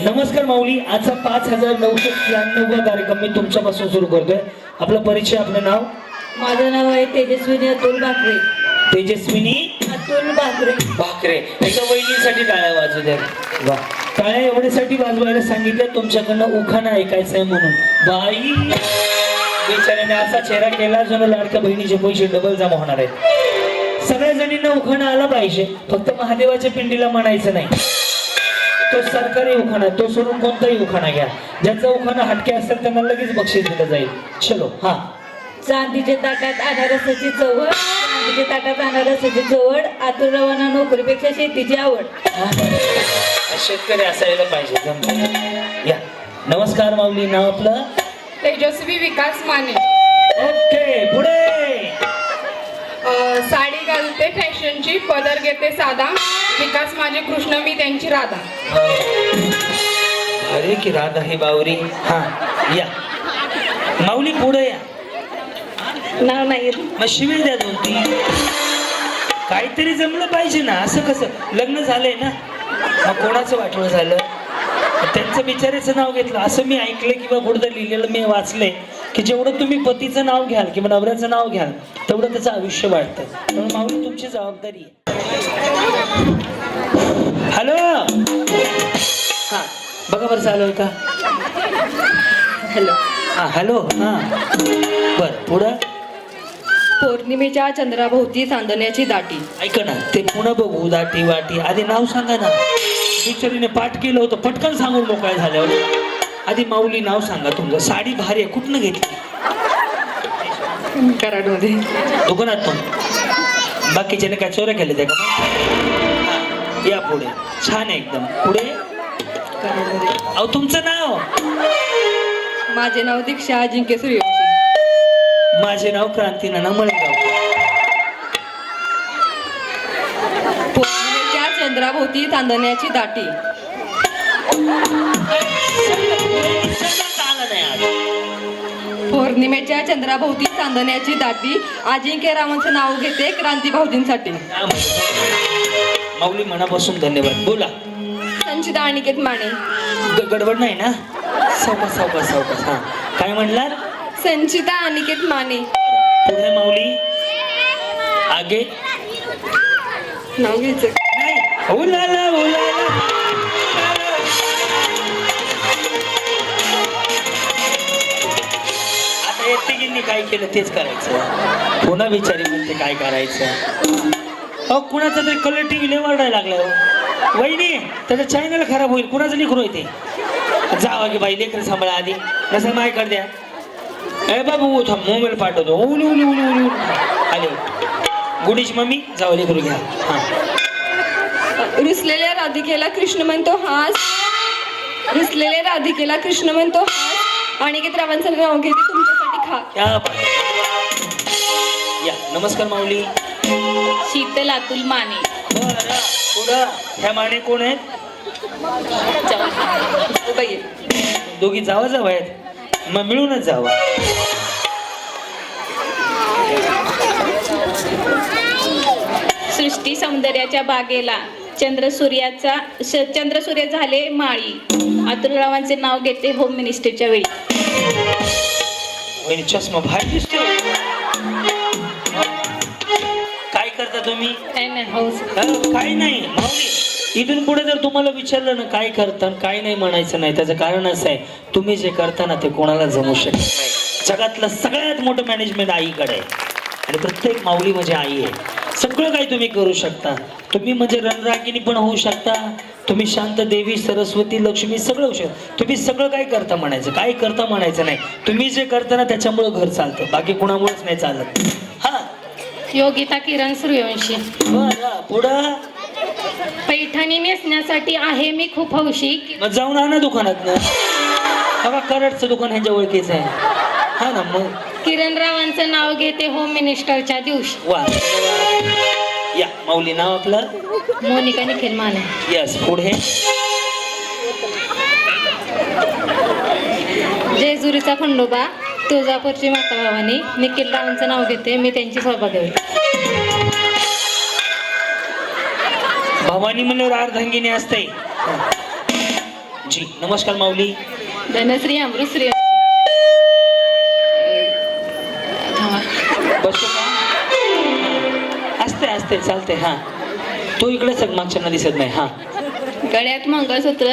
नमस्कार माऊली. आजचा 5993 कार्यक्रम मी तुमच्यापासून सुरू करतोय. आपला परिचय, आपलं नाव? माझं नाव आहे तेजस्विनी अतुल भाकरे. तेजस्विनी अतुल भाकरे. भाकरे. एका वहिनीसाठी टाळ्या वाजू द्या. वा, टाळ्या एवढ्यासाठी वाजवायला सांगितलं तुमच्याकडनं उखाणा ऐकायचं आहे म्हणून. बाई बिचाऱ्याने असा चेहरा केला जणू लाडक्या बहिणीचे पैसे डबल जमा होणार आहेत. सगळ्या जणींना उखाणा आला पाहिजे, फक्त महादेवाच्या पिंडीला म्हणायचं नाही. तो सरकारी उखाणा, तो सोडून कोणताही उखाणा घ्या. ज्याचा उखाणा हटके असेल त्यांना लगेच बक्षीस दिलं जाईल. चलो. हा. चांदीच्या ताटात अनारसाची चवड, चांदीच्या ताटात अनारसाची चवड, आतुरवाना नोकरीपेक्षा शेतीची आवड. शेतकरी असायला पाहिजे. या. नमस्कार माऊली. नाव आपलं? तेजस्वी विकास माने. ओके, पुढे. साडी घालते फॅशनची, पदर घेते साधा, विकास माझे कृष्ण मी त्यांची राधा. अरे की राधा ही बावरी. हा, या माऊली पुढे या. नाव नाही मग शिवीर द्या दोन तीन. काहीतरी जमलं पाहिजे ना. असं कसं? लग्न झालंय ना, मग कोणाचं वाटवं झालं? त्यांचं बिचाऱ्याचं नाव घेतलं असं मी ऐकलं किंवा कुठं लिहिलेलं मी वाचलंय की जेवढं तुम्ही पतीचं नाव घ्याल किंवा नवऱ्याचं नाव घ्याल तेवढं त्याचं आयुष्य वाढतं. त्यामुळे माऊली तुमची जबाबदारी आहे. हॅलो. हा, बघा बरं चालू आहे का? हॅलो. हा हॅलो. हा बरं, पुढं. पौर्णिमेच्या चंद्राभोवती चांदण्याची दाटी. ऐका ना, ते पुन्हा बघू. दाटी वाटी. आधी नाव सांगा ना. बिचारीने पाठ केलं होतं, पटकन सांगून मोकळ्या झाल्यावर. आधी माऊली नाव सांगा तुमचं. साडी भारी आहे, कुठनं घेतली? कराडमध्ये. दुकानातून. बाकीच्याने काय चोऱ्या केल्या त्या का? या पुढे. छान आहे एकदम. पुढे. कराडमध्ये. अहो तुमचं नाव? माझे नाव दीक्षा अजिंक्य सूर्यवंशी. माझे नाव क्रांती नाना मळेगाव. पौर्णिमेच्या चंद्राभोवती चांदण्याची दाटी. पौर्णिमेच्या चंद्राभोवती चांदण्याची दाटी, अजिंक्य रावांचं नाव घेते क्रांती भाऊजींसाठी. माऊली मनापासून धन्यवाद. बोला. संचिता अनिकेत माने. गडबड नाही ना? सावकाश सावकाश सावकाश. हा, काय म्हणणार? संचिता अनिकेत माने. पुढे माऊली. आगे. नाव घ्यायचं नाही. उलाला उलाला. आता एकटीगिंनी काय केलं तेच करायचं. पुन्हा विचारी म्हणते काय करायचं. अहो कुणाचा तरी कलर टीव्ही लय वरडायला लागला. वहिनी त्याचा चॅनल खराब होईल. कुणाचं लेकरू आहे ते? जावा की बाई, लेकर सांभाळा आधी. कसं माझ्याकडे द्या. ए बाबू थांब, मोबाईल पाठवतो. उली उली उली उली आले. गुडीची मम्मी जाऊ लेकरू घ्या. हा. रुसलेल्या राधिकेला कृष्ण म्हणतो हास. रुसलेल्या राधिकेला कृष्ण म्हणतो हास. अनिकेत रावांचं नाव घेते तुमच्यासाठी खा. क्या बात. या. नमस्कार माऊली. शीतल अतुल माने. बरं, पुढं. ह्या माने कोण आहेत? बाई. दोघी जावा जावा आहेत, मग मिळूनच जावा. सृष्टी सौंदर्याच्या बागेला चंद्रसूर्य झाले माळी. अतुलरावांचे नाव घेते होम मिनिस्टरच्या वेळी. वहिनी चष्मा भारी दिसतो. काय करता तुम्ही? काय नाही हो. काही नाही माऊली. इथून पुढे जर तुम्हाला विचारलं ना काय करता काय नाही म्हणायचं नाही. त्याचं कारण असं आहे, तुम्ही जे करता ना ते कोणाला जमू शकत नाही. जगातलं सगळ्यात मोठं मॅनेजमेंट आईकडे आहे आणि प्रत्येक माऊली म्हणजे आई आहे. सगळं काही तुम्ही करू शकता. तुम्ही म्हणजे रणरागिणी पण होऊ शकता. तुम्ही शांत देवी सरस्वती लक्ष्मी सगळं होऊ शकता. तुम्ही सगळं काय करता म्हणायचं, काय करता म्हणायचं नाही. तुम्ही जे करता ना त्याच्यामुळं घर चालतं, बाकी कुणामुळेच नाही चालत. हा. योगिता किरण सूर्यवंशी. बरं, पुढं. पैठणी नेसण्यासाठी आहे मी खूप हौशी. मग जाऊन आणा दुकानात ना. बघा कराडचं दुकान ह्यांच्या ओळखीचं आहे. हा ना. मग किरण रावांचं नाव घेते होम मिनिस्टरच्या दिवशी. वा. या माऊली. नाव आपलं? मोनिका निखिल माने. यस. पुढे. जेजुरीचा खंडोबा, तुळजापूरची माता भवानी. निखिल रावांचं नाव घेते मी त्यांची सौभाग्यवती. भवानी म्हणल्यावर अर्धांगिनी असते. जी नमस्कार माऊली. धनश्री अमृतश्री. बसू का? असते असते चालते. हा तू इकडे सग मागच्यांना दिसत नाही. हा गळ्यात मंगळसूत्र.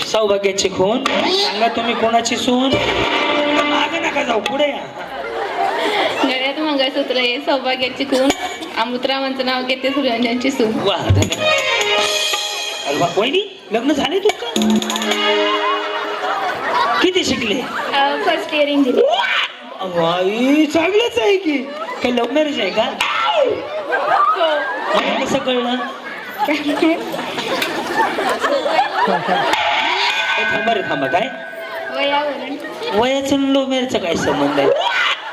सौभाग्याची खून. सांगा तुम्ही कोणाची सून? मागे नका जाऊ, पुढे या. गळ्यात मंगळसूत्र आहे, सौभाग्याची खून. अमृतरावांचं नाव घेते, सूर्यवंशांची सून. वा धन्यवाद. अरे वा, वहिनी लग्न झाले तुमचं? किती शिकले? First year engineer. वाई चांगलंच आहे की. काही लव्ह मॅरेज आहे का? मला कसं कळलं? थांबा रे थांबा. काय वयाचं लव्ह मॅरेजचा काय संबंध आहे?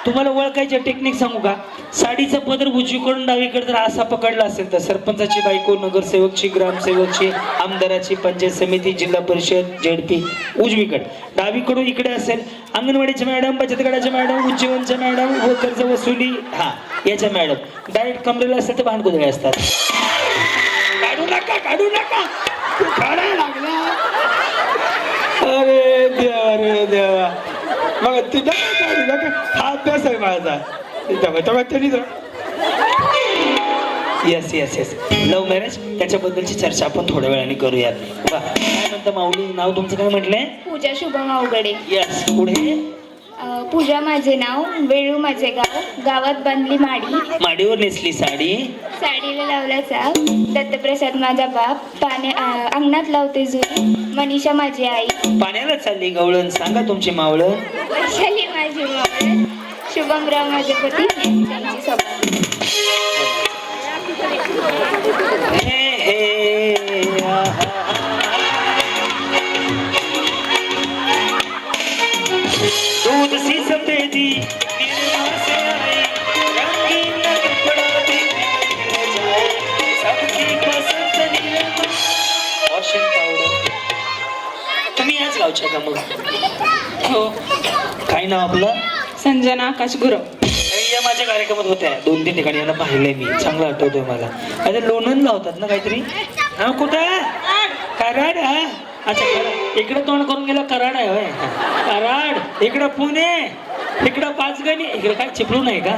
तुम्हाला ओळखायचं टेक्निक सांगू का? साडीचा पदर उजवीकडून डावीकडे जर असा पकडला असेल तर सरपंचाची बायको, नगरसेवकची, ग्रामसेवकची, आमदाराची, पंचायत समिती, जिल्हा परिषद, जेडपी उजवीकडे. डावीकडून इकडे असेल अंगणवाडीच्या मॅडम, बचत गटाच्या मॅडम, उज्जीवनच्या मॅडम व कर्ज वसुली हा याच्या मॅडम. डायरेक्ट कमरेला असेल तर भानकुदळे असतात. काढू नका काढू नका. काढायला लागला. अरे देवा रे देवा. मग तिथं काढू नका. हा अभ्यास आहे माझा. Yes yes yes. Love marriage त्याच्याबद्दलची चर्चा आपण थोड्या वेळाने करूयात. वा काय म्हणतं माऊली? नाव तुमचं काय म्हटलंय? पूजा शुभम अवघडे. येस पुढे. पूजा माझे नाव, वेळू माझे गाव, गावात बांधली माडी, माडीवर नेसली साडी, साडीला लावला चाव, दत्तप्रसाद माझा बाप, अंगणात लावते जुई, मनीषा माझी आई, पाण्याला चालली गवळण. सांगा तुमची मावळण. वैशाली माझी मावळ, शुभमराव माझे पती, त्यांची सौभाग्य. हे हे दूध सी सफेदी निर्मल से आई, रंगीन कपड़ा दिखने जाए, सबकी पसंद निर्मल. Washing powder. तुम्ही याच गावच्या का मग? हो. काय नाव आपलं? संजना आकाश गुरव. या माझ्या कार्यक्रमात होत्या 2-3 ठिकाणी. यांना पाहिलंय मी. चांगलं आठवतोय मला. आता लोणंदला होतात ना काहीतरी? हा कुठं? कराड. हा अच्छा कराड. इकडे तोंड करून गेला कराड आहे होय. कराड. इकडं पुणे, इकडं पाचगणी, इकडं काय चिपळूण आहे का?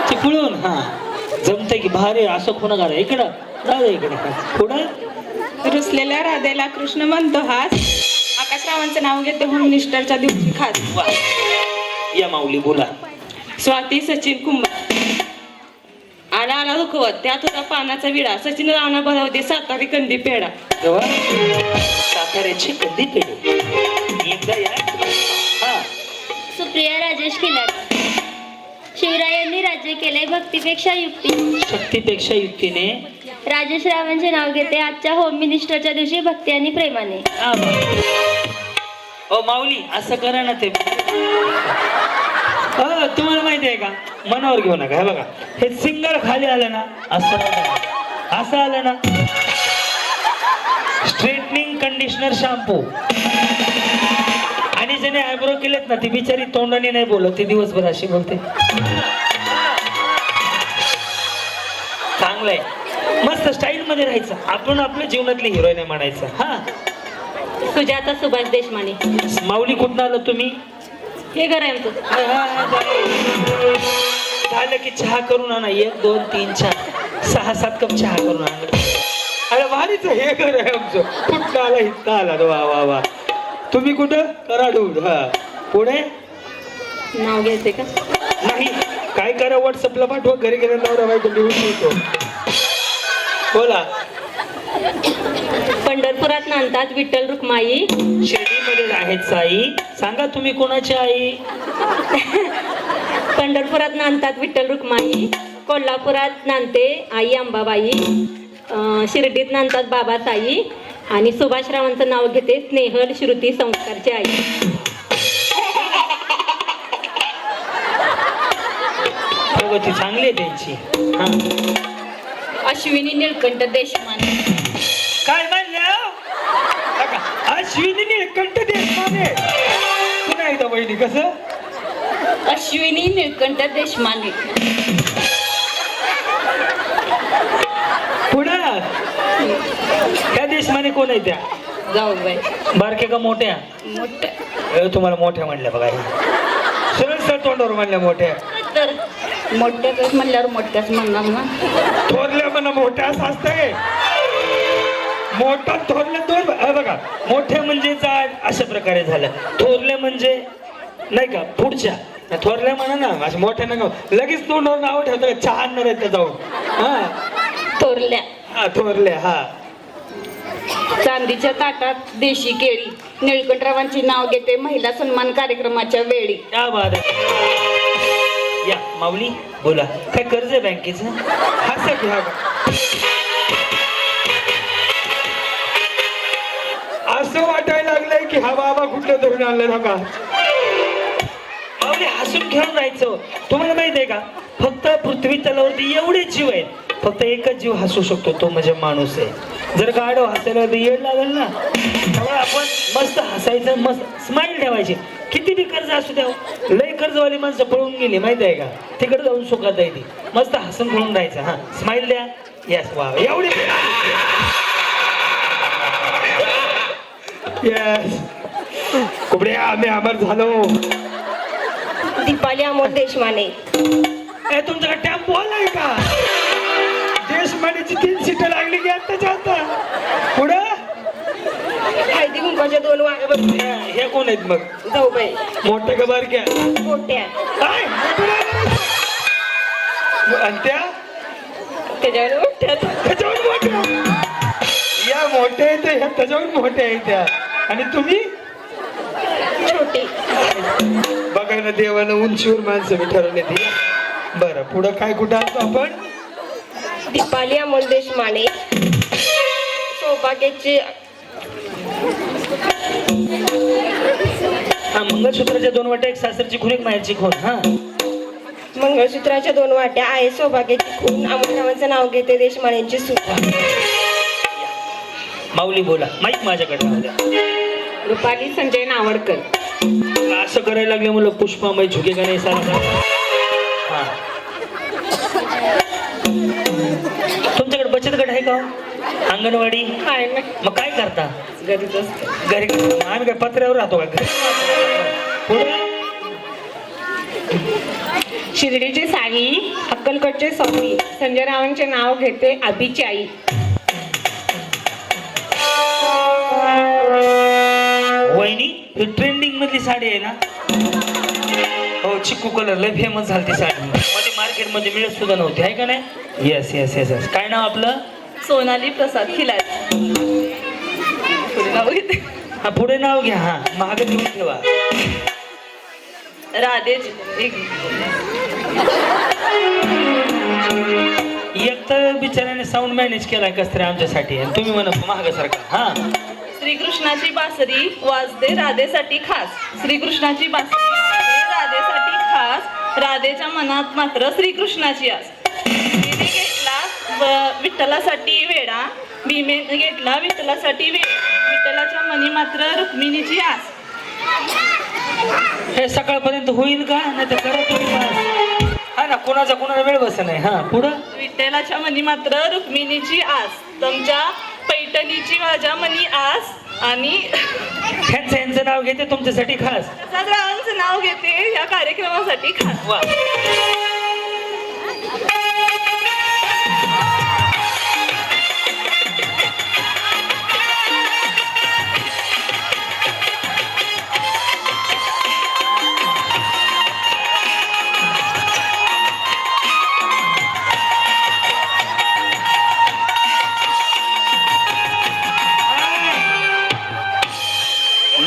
चिपळूण. हा जमतंय की भारी. असं कोणा करा इकडं राहू इकडे. पुढं. रुसलेल्या राधेला कृष्ण म्हणतो हास, आकाशरावांचं नाव घेते होम मिनिस्टरच्या दिवशी खास. वा या माऊली बोला. स्वाती सचिन कुंभार. आला आला दुखवत त्यात होता पानाचा विडा, सचिन रावणा बनवते सातारी कंदी पेढा. तेव्हा साताऱ्याची कधी पेढे एकदा या. हा सुप्रिया राजेश खिलार. शिवरायांनी राज्य केले भक्तीपेक्षा युक्ती, शक्तीपेक्षा युक्तीने. राजेश रावांचे नाव घेते आजच्या होम मिनिस्टरच्या दिवशी भक्ती आणि प्रेमाने. हो माऊली असं करा ना ते. तुम्हाला माहिती आहे का? मनावर घेऊ नका. हे बघा हे सिंगल खाली आलं ना असं आलं ना. Straightening conditioner shampoo. आणि ज्याने आयब्रो केलेत ना ती बिचारी तोंडाने नाही बोलत, ती दिवसभर अशी बोलते. चांगलंय. मस्त स्टाईल मध्ये राहायचं. आपण आपल्या जीवनातली हिरोईन आहे म्हणायचं. हा सुजाता सुभाष देशमाने. माऊली कुठं आलं तुम्ही? हे घर आहे आमचं. झालं की चहा करून आणा. 1, 2, 3, 4, 6, 7 कप चहा करून आणा. अरे वारीच हे घर आहे आमचं. कुठं आला? इथं आला. वा वा वा. तुम्ही कुठं? कराडून. हा पुढे. नाव घ्यायचंय का? नाही काय करा व्हॉट्सअपला पाठवा. घरी गेल्या नवरा बायको लिहून येतो. बोला. पंढरपुरात नांदतात विठ्ठल रुक्माई, शिर्डीमध्ये आहेत साई. सांगा तुम्ही कोणाची आई? पंढरपुरात नांदतात विठ्ठल रुक्माई, कोल्हापुरात नांदते आई अंबाबाई, शिर्डीत नांदतात बाबा साई आणि सुभाषरावांचं नाव घेते स्नेहल श्रुती संस्कारची आई. प्रगती चांगली आहे त्यांची. हा अश्विनी निळकंठ देशमाने. काय म्हणल्या? अश्विनी निळकंठ देशमाने. पुन्हा एकदा बहिणी कसं? अश्विनी निळकंठ देशमाने. पुढं त्या देशमाने कोण आहे त्या? जाऊ बाई बारके का मोठ्या? मोठ्या तुम्हाला मोठ्या म्हणल्या बघा सरळ सर तोंडावर म्हणल्या मोठ्या. तर मोठ्याच म्हणल्यावर मोठ्याच म्हणणार ना. थोरल्या म्हणा मोठ्या असं असतंय. मोठा थोरल्या दोन बघा, मोठे म्हणजे जाड अशा प्रकारे झालं. थोरल्या म्हणजे नाही का पुढच्या. थोरल्या म्हणा ना असं मोठ्या नका लगेच तोंडावर नाव ठेवतं का चहा आणणार आहेत जाऊन. हा थोरल्या. हा थोरल्या. हा चांदीच्या ताटात देशी केळी निळकंठरावांची नाव घेते महिला सन्मान कार्यक्रमाच्या वेळी. क्या बात आहे. या माऊली बोला, काय कर्ज आहे बँकेचं? हा सर घ्या. असं वाटायला लागलंय की हा बाबा कुठलं धरून आणलं का. माऊली हसून खेळून राहायचं. तुम्हाला माहित आहे का, फक्त पृथ्वी तलावरती एवढे जीव आहेत, फक्त एकच जीव हसू शकतो, तो म्हणजे माणूस आहे. जर गाडव हसायला येड लागेल ना, त्यामुळे आपण मस्त हसायचं, मस्त स्माइल ठेवायची. किती बी कर्ज असू द्या, लय कर्जवाली माणसं पळून गेली माहिती आहे का, तिकडे जाऊन सुखात आहे ती. मस्त हसून खेळून राहायचं. हा स्माइल द्या. यस वा एवढी. यस कुबडे आम्ही अमर झालो. दीपाली अमोल देशमाने. तुमच्याकडे टेम्पो आलाय का? देशमानेची 3 सीट लागली की आताच्या आता. पुढं हळदी कुंकाच्या 2 वाट्या. हे कोण आहेत मग? जाऊ बाई. मोठ्या का बारक्या? मोठ्या. काय आणि त्या त्याच्यावर मोठ्या. त्याच्यावर मोठ्या. या मोठ्या आहेत ह्या त्याच्यावर मोठ्या आहेत त्या. आणि तुम्ही छोटी. बघा ना, देवानं उंचीवर माणसं मी ठरवले ती. बरं पुढं काय कुठं असतो आपण? दीपाली अमोल देशमाने. सौभाग्याची. हा मंगळसूत्राच्या 2 वाट्या, एक सासरची खून एक माहेरची खून. हा मंगळसूत्राच्या 2 वाट्या आहे सौभाग्याची खून. अमोलरावांचं नाव घेते देशमानेची सुद्धा. माऊली बोला, माईक माझ्याकडे राहू द्या. रुपाली संजय नावडकर. असं करायला लागले मुलं पुष्पामय झुके का नाही सारा. हा तुमच्याकडे बचत गट आहे का? अंगणवाडी काय नाही मग काय करता? घरीच असते. घरी करता. आम्ही काय पत्र्यावर राहतो का घरी? पुढे शिर्डीची साई अक्कलकोटचे स्वामी संजय रावांचे नाव घेते अभिची आई. वहिनी ही ट्रेंडिंग मधली साडी आहे ना? हो चिक्कू कलर लय फेमस झाली ती साडी. मध्ये मार्केट मध्ये मिळत सुद्धा नव्हती आहे का नाही? Yes yes yes yes. काय नाव आपलं? सोनाली प्रसाद खिलार. नाव घेते हा पुढे नाव घ्या. हा महाग घेऊन ठेवा. राधेश. एक तर बिचाऱ्याने साऊंड मॅनेज केलाय कस तरी आमच्यासाठी, आणि तुम्ही म्हणा महागासारखा. हा श्रीकृष्णाची बासरी वाजते राधेसाठी खास. श्रीकृष्णाची बासरी वाजते राधेसाठी खास. राधेच्या मनात मात्र श्रीकृष्णाची आस. तिने घेतला विठ्ठलासाठी वेडा. भीमेने घेतला विठ्ठलासाठी वेडा. विठ्ठलाच्या मनी मात्र रुक्मिणीची आस. हे सकाळपर्यंत होईल का? नाही तर करा तुम्ही बस. हा ना, कोणाचा कोणाला वेळ बस नाही. हा पुढं विठ्ठलाच्या मनी मात्र रुक्मिणीची आस. तुमच्या पैठणीची माझ्या मनी आस. आणि ह्यांचं नाव घेते तुमच्यासाठी खास. प्रसादरावांचं नाव घेते या कार्यक्रमासाठी खास. वा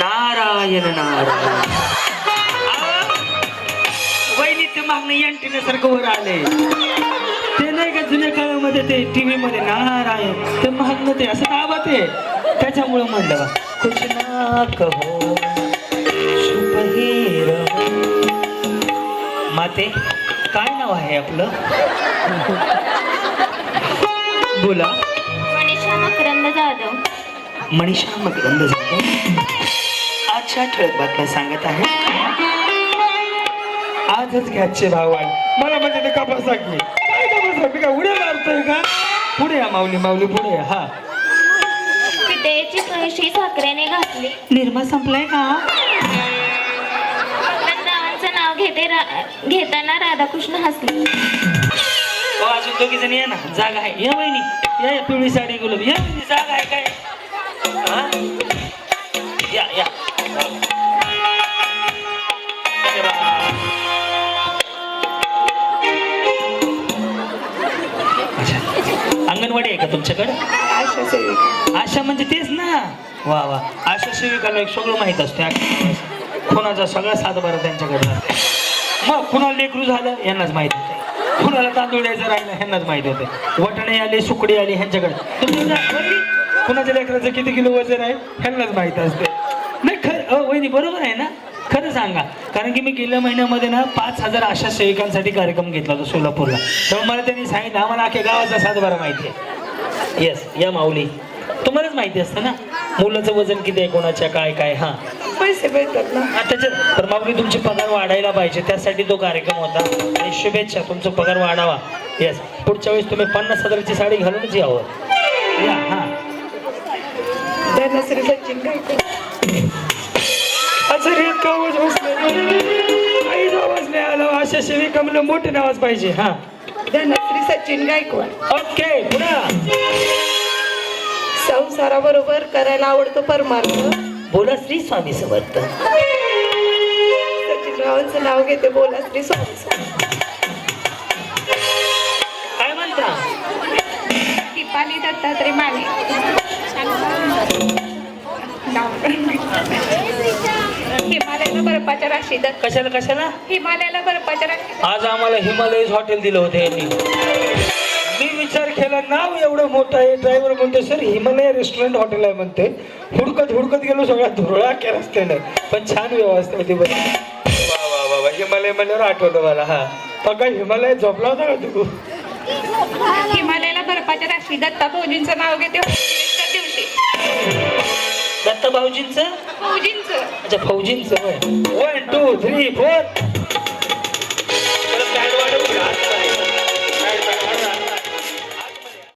नारायण नारायण. वहिनी ते मागणं यंटिण्यासारखं वर आले. ते नाही का जुन्या काळामध्ये ते टीव्ही मध्ये नारायण ते मागणं ते असं नावात आहे, त्याच्यामुळं म्हणलं बा कुछ ना कहो शुभ ही रहो. माते काय नाव आहे आपलं? बोला. मनीषा मकरंद जाधव. मनीषा मकरंद जाधव. आजच्या ठळक बातम्या सांगत आहे. आजच घ्यायचे भावान मला म्हणजे ते कपासा की काय कपासा मी काय उड्या मारतोय का? पुढे या माऊली माऊली पुढे या. हा सीतेची कळशी साखरेने घातली. निर्मा संपलाय का? रावांचं नाव घेताना राधाकृष्ण हसले. हो, अजून दोघी जण या ना, जागा आहे. या बहिणी, या पिवळी साडी गुलाबी, या बहिणी, जागा आहे काय? हा? या या हे बघा. अच्छा. अंगणवाडी आहे का तुमच्याकडे? आशा म्हणजे तेच ना. वा वा, आशा सेविकाला एक सगळं माहित असते. कोणाचा सगळा सातबारा त्यांच्याकडे असते. मग कुणाला लेकरू झालं यांनाच माहित होते, कुणाला तांदूळ द्यायचं राहिलं ह्यांनाच माहित होते, वटणे आले सुकडी आली ह्यांच्याकडे. कुणाच्या लेकराचं किती किलो वजन आहे ह्यांनाच माहित असते. नाही खरं वहिनी बरोबर आहे ना? खरं सांगा, कारण की मी गेल्या महिन्यामध्ये ना 5,000 आशा सेविकांसाठी कार्यक्रम घेतला होता सोलापूरला. तेव्हा मला त्यांनी सांगितलं आम्हाला अख्ख्या गावाचा सातबारा माहिती आहे. येस, या माऊली तुम्हालाच माहिती असतं ना मुलाचं वजन किती आहे, कोणाच्या काय काय. हा, पैसे भेटतात ना. त्याच्यात तर माऊली तुमचे पगार वाढायला पाहिजे, त्यासाठी तो कार्यक्रम होता. आणि शुभेच्छा, तुमचा पगार वाढावा. येस, पुढच्या वेळेस तुम्ही 50,000ची साडी घालूनच यावं. या. हा, धनश्री सचिन गायकवाड. असं रे आवाज बसले, काहीच आवाज नाही आला. अशा सेविका मला मोठे नावाज पाहिजे. हा, धनश्री सचिन गायकवाड. ओके, पुन्हा संसाराबरोबर करायला आवडतो परमार्थ. बोला श्री स्वामी समर्थ. सचिन रावांचं नाव घेते, बोला श्री स्वामी समर्थ. काय म्हणता? दीपाली दत्तात्रय माने. हिमालयाला बर्फाच्या राशी. कशाला कशाला? हिमालयाला बर्फाच्या राशी. आज आम्हाला हिमालयच हॉटेल दिलं होतं यांनी. मी विचार केला नाव एवढं मोठं आहे, ड्रायव्हर म्हणतो सर हिमालय रेस्टॉरंट हॉटेल आहे म्हणते. हुडकत हुडकत गेलो, सगळ्या धुरळा केला रस्त्यानं, पण छान व्यवस्था होती. बरं वा वा वा वा, हिमालय म्हणल्यावर आठवलं मला. हा, पक्का हिमालयात झोपला होता का तू? हिमालयाला बर्फाच्या राशी. दत्ता भाऊजींचं नाव घेते. त्या दिवशी दत्ता भाऊजींचं? भाऊजींचं. अच्छा, फौजींचं. 1 2 3 4